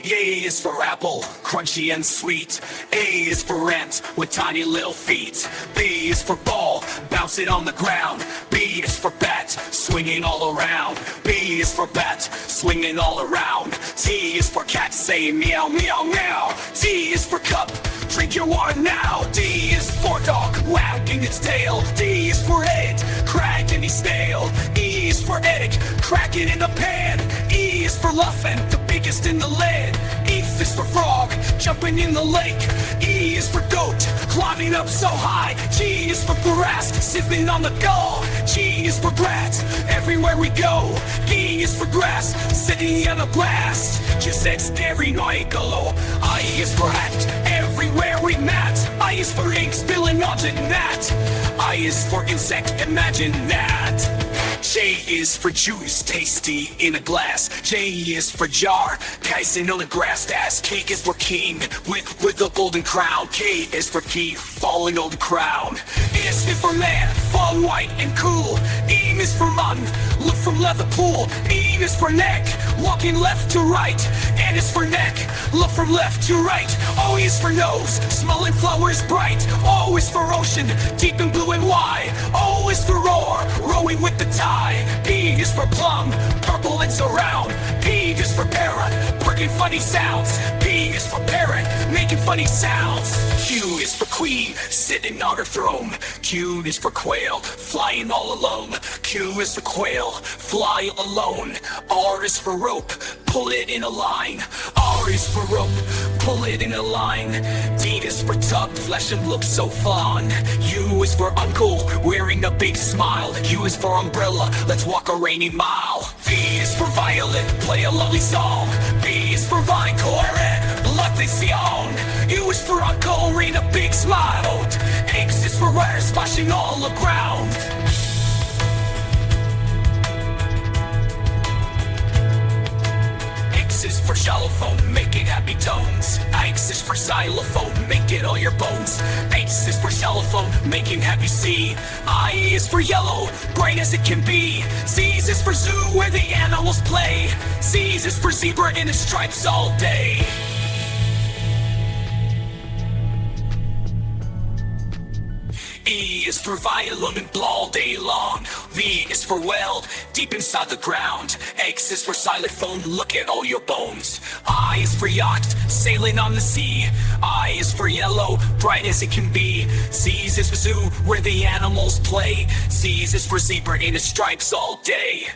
A is for apple, crunchy and sweet. A is for ant with tiny little feet. B is for ball, bounce it on the ground. B is for bat, swinging all around. B is for bat, swinging all around. T is for cat, say meow meow meow. T is for cup, drink your water now. D is for dog, wagging its tail. D is for head, cracking his nail. E is for egg, crack it in the pan. E is for luffin', the biggest in the land. F is for frog, jumping in the lake. E is for goat, climbing up so high. G is for grass, sipping on the go. G is for brat, everywhere we go. G is for grass, sitting on a blast. Just very go. I is for hat, everywhere we mat. I is for ink, spilling on the gnat. I is for insect, imagine that. J is for juice, tasty in a glass. J is for jar, Tyson on the grass. Ass cake is for king, with a golden crown. K is for key, falling on the crown. S is for man, fall white and cool. E is for mutton, look from leather pool. E is for neck, walking left to right. N is for neck, look from left to right. O is for nose, smelling flowers bright. O is for ocean, deep and blue and wide. O is for roar, rowing with the tide. P is for plum, purple and surround. P is for parrot, working funny sounds. P is for parrot, making funny sounds. Q is for queen, sitting on her throne. Q is for quail, flying all alone. Q is for quail, fly alone. R is for rope, pull it in a line. R is for rope, pull it in a line. D is for tub, flesh and look so fun. U is for uncle, wearing a big smile. U is for umbrella, let's walk a rainy mile. V is for violet, play a lovely song. B is for vine, corret, love they see on. U is for uncle, read a big smile. X is for rare, splashing all around. X is for xylophone, making happy tones. X is for xylophone, making all your bones. H is for xylophone, making happy sea. I is for yellow, bright as it can be. Z is for zoo, where the animals play. C is for zebra in its stripes all day. E is for violin and blow all day long. V is for well, deep inside the ground. X is for xylophone, look at all your bones. I is for yacht, sailing on the sea. I is for yellow, bright as it can be. C is for zoo, where the animals play. C is for zebra in its stripes all day.